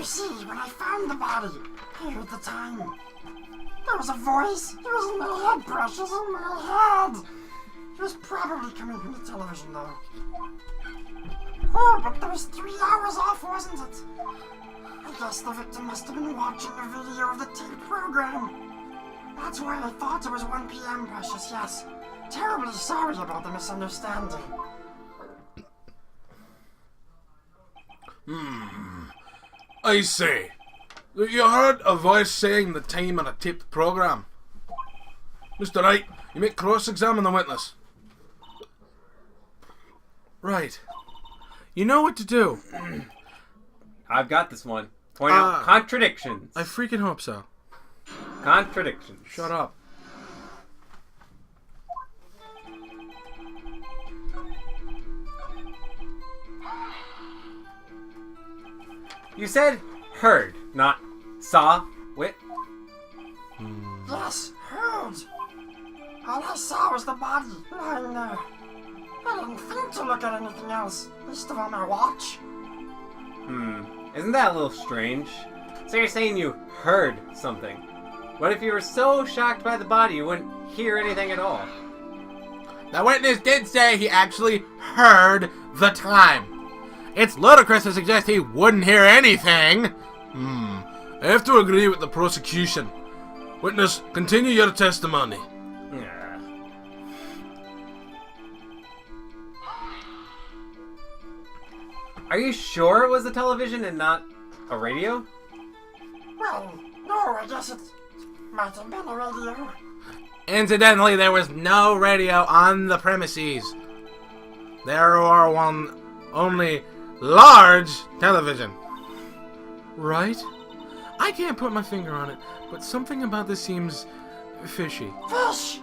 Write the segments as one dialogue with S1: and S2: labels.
S1: You see, when I found the body, I heard the time. There was a voice. It was in my head, Precious, in my head. It was probably coming from the television, though. Oh, but there was 3 hours off, wasn't it? I guess the victim must have been watching a video of the taped program. That's why I thought it was 1 p.m., Precious, yes. Terribly sorry about the misunderstanding.
S2: I see. You heard a voice saying the time on a taped program. Mr. Wright, you may cross-examine the witness.
S3: Right. You know what to do.
S4: I've got this one. Point out contradictions.
S3: I freaking hope so.
S4: Contradictions.
S3: Shut up.
S4: You said heard, not saw, Wit?
S1: Yes, heard. All I saw was the body lying there. I didn't think to look at anything else, least of all my watch.
S4: Isn't that a little strange? So you're saying you heard something. What if you were so shocked by the body you wouldn't hear anything at all?
S3: The witness did say he actually heard the time. It's ludicrous to suggest he wouldn't hear anything.
S2: I have to agree with the prosecution. Witness, continue your testimony.
S4: Yeah. Are you sure it was a television and not a radio?
S1: Well, no, I guess it might have been a radio.
S3: Incidentally, there was no radio on the premises. There were only large television. Right? I can't put my finger on it, but something about this seems fishy.
S1: Fish!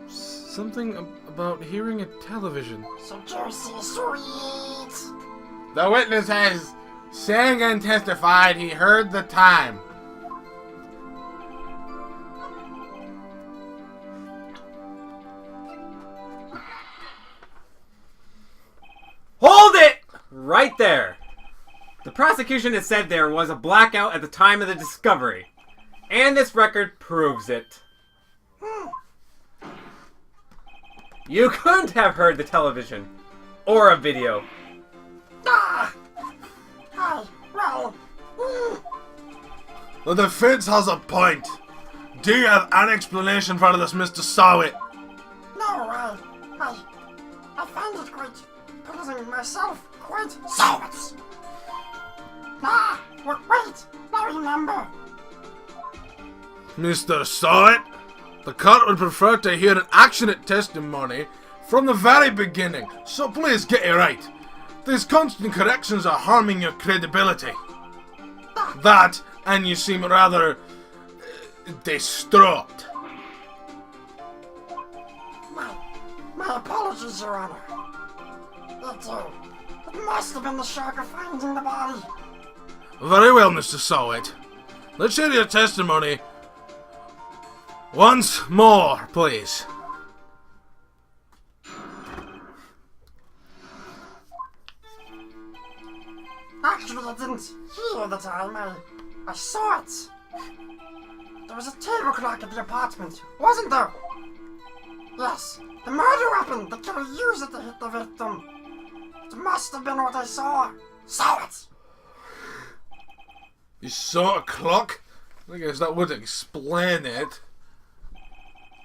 S3: Something about hearing a television.
S1: So juicy, sweet!
S3: The witness has sang and testified he heard the time.
S4: Hold it! Right there. The prosecution has said there was a blackout at the time of the discovery. And this record proves it. You couldn't have heard the television. Or a video.
S1: Well,
S2: The defense has a point. Do you have an explanation for this, Mr. Sahwit?
S1: no, I find it quite pleasing myself, quite Sahwit. Wait, now remember.
S2: Mr. Sahwit, the court would prefer to hear an actionate testimony from the very beginning, so please get it right. These constant corrections are harming your credibility. That, and you seem rather distraught.
S1: My apologies, Your Honor. It must have been the shock of finding the body.
S2: Very well, Mr. Sahwit. Let's hear your testimony once more, please.
S1: Actually, I didn't hear the time. I saw it. There was a table clock at the apartment, wasn't there? Yes, the murder weapon the killer used it to hit the victim. It must have been what I saw. Saw it.
S2: You saw a clock? I guess that would explain it.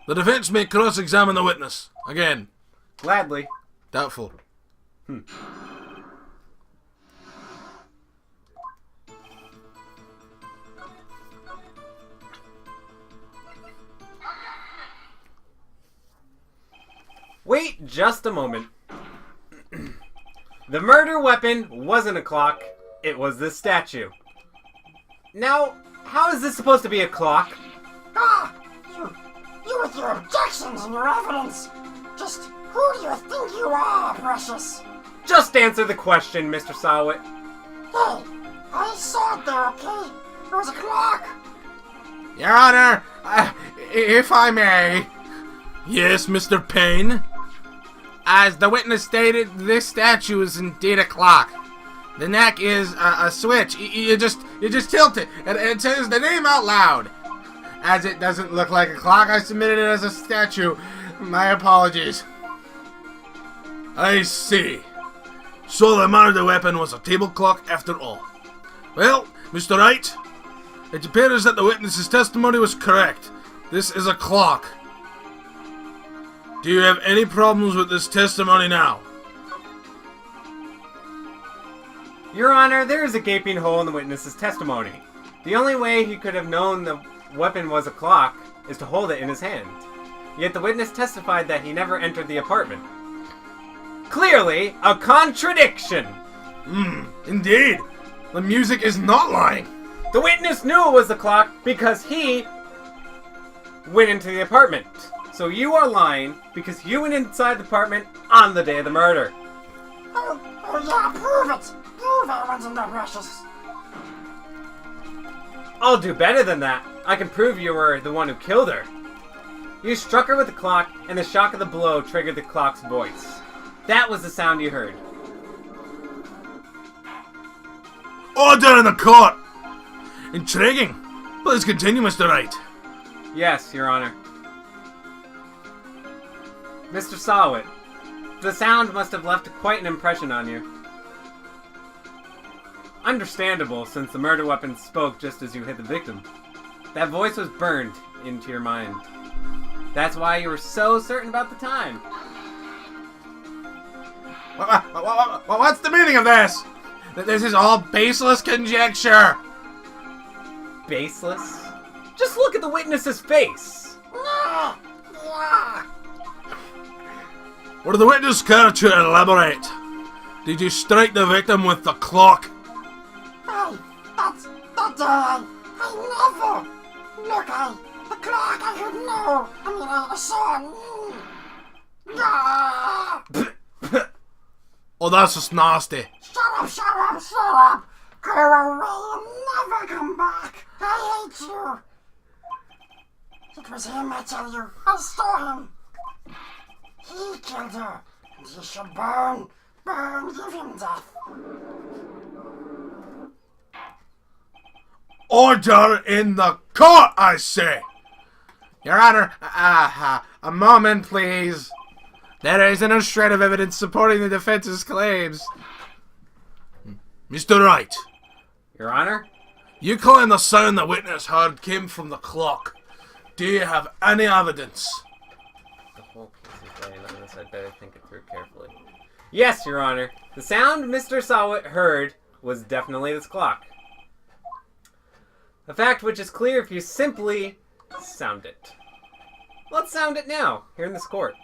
S2: The defense may cross-examine the witness. Again.
S4: Gladly.
S2: Doubtful.
S4: Wait just a moment. The murder weapon wasn't a clock. It was this statue. Now, how is this supposed to be a clock?
S1: You with your objections and your evidence. Just who do you think you are, Precious?
S4: Just answer the question, Mr. Sahwit.
S1: Hey, I saw it there, okay? It was a clock.
S3: Your Honor, if I may.
S2: Yes, Mr. Payne?
S3: As the witness stated, this statue is indeed a clock. The neck is a switch. You just tilt it, and it says the name out loud. As it doesn't look like a clock, I submitted it as a statue. My apologies.
S2: I see. So the murder weapon was a table clock after all. Well, Mr. Wright, it appears that the witness's testimony was correct. This is a clock. Do you have any problems with this testimony now?
S4: Your Honor, there is a gaping hole in the witness's testimony. The only way he could have known the weapon was a clock is to hold it in his hand. Yet the witness testified that he never entered the apartment. Clearly, a contradiction!
S2: Indeed. The music is not lying.
S4: The witness knew it was the clock because he went into the apartment. So you are lying because you went inside the apartment on the day of the murder.
S1: Oh yeah, prove it! Prove I went in there, precious.
S4: I'll do better than that. I can prove you were the one who killed her. You struck her with the clock, and the shock of the blow triggered the clock's voice. That was the sound you heard.
S2: Order in the court! Intriguing. Please continue, Mr. Wright.
S4: Yes, Your Honor. Mr. Sahwit, the sound must have left quite an impression on you. Understandable, since the murder weapon spoke just as you hit the victim. That voice was burned into your mind. That's why you were so certain about the time.
S3: What's the meaning of this? This is all baseless conjecture.
S4: Baseless? Just look at the witness's face.
S2: Would the witness care to elaborate? Did you strike the victim with the clock?
S1: Hey, I never. Look, the clock, I heard no. I saw it.
S2: Oh, that's just nasty.
S1: Shut up. Go away and never come back. I hate you. It was him, I tell you. I saw him. He killed her, and he should burn, give him death.
S2: Order in the court, I say!
S3: Your Honor, a moment, please. There isn't a shred of evidence supporting the defense's claims.
S2: Mr. Wright,
S4: Your Honor?
S2: you claim the sound the witness heard came from the clock. Do you have any evidence?
S4: The whole case is laying on this. I'd better think it through carefully. Yes, Your Honor. The sound Mr. Sahwit heard was definitely this clock. A fact which is clear if you simply sound it. Let's sound it now, here in this court.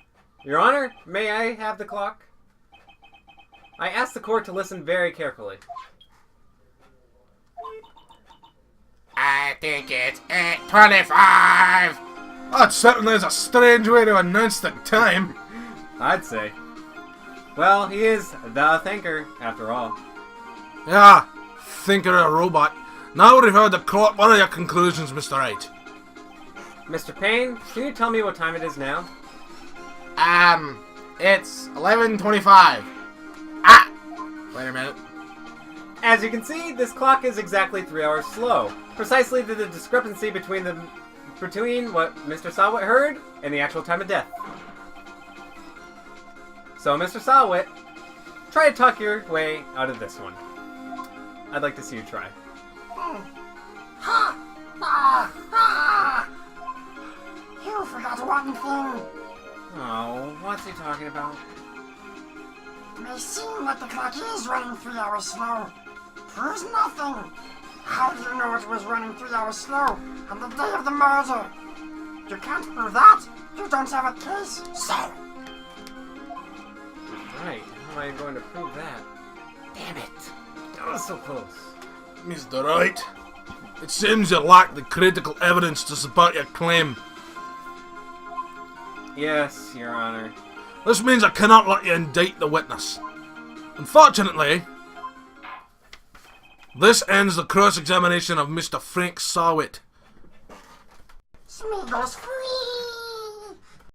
S4: Your Honor, may I have the clock? I ask the court to listen very carefully.
S3: I think it's 8:25.
S2: That certainly is a strange way to announce the time.
S4: I'd say. Well, he is the thinker, after all.
S2: Yeah, thinker a robot. Now we've heard the court, what are your conclusions, Mr. Wright?
S4: Mr. Payne, can you tell me what time it is now?
S3: It's 11:25. Wait a minute.
S4: As you can see, this clock is exactly 3 hours slow. Precisely the discrepancy between what Mr. Sahwit heard and the actual time of death. So, Mr. Sahwit, try to talk your way out of this one. I'd like to see you try.
S1: You forgot one thing.
S4: Oh, what's he talking about?
S1: It may seem like the clock is running 3 hours slow. Proves nothing. How do you know it was running 3 hours slow on the day of the murder? You can't prove that. You don't have a case, so.
S4: Right, how am I going to prove that? Damn it! That was so close.
S2: Mr. Wright, it seems you lack the critical evidence to support your claim.
S4: Yes, Your Honor.
S2: This means I cannot let you indict the witness. Unfortunately, this ends the cross-examination of Mr. Frank Sahwit.
S1: Smeagol's free.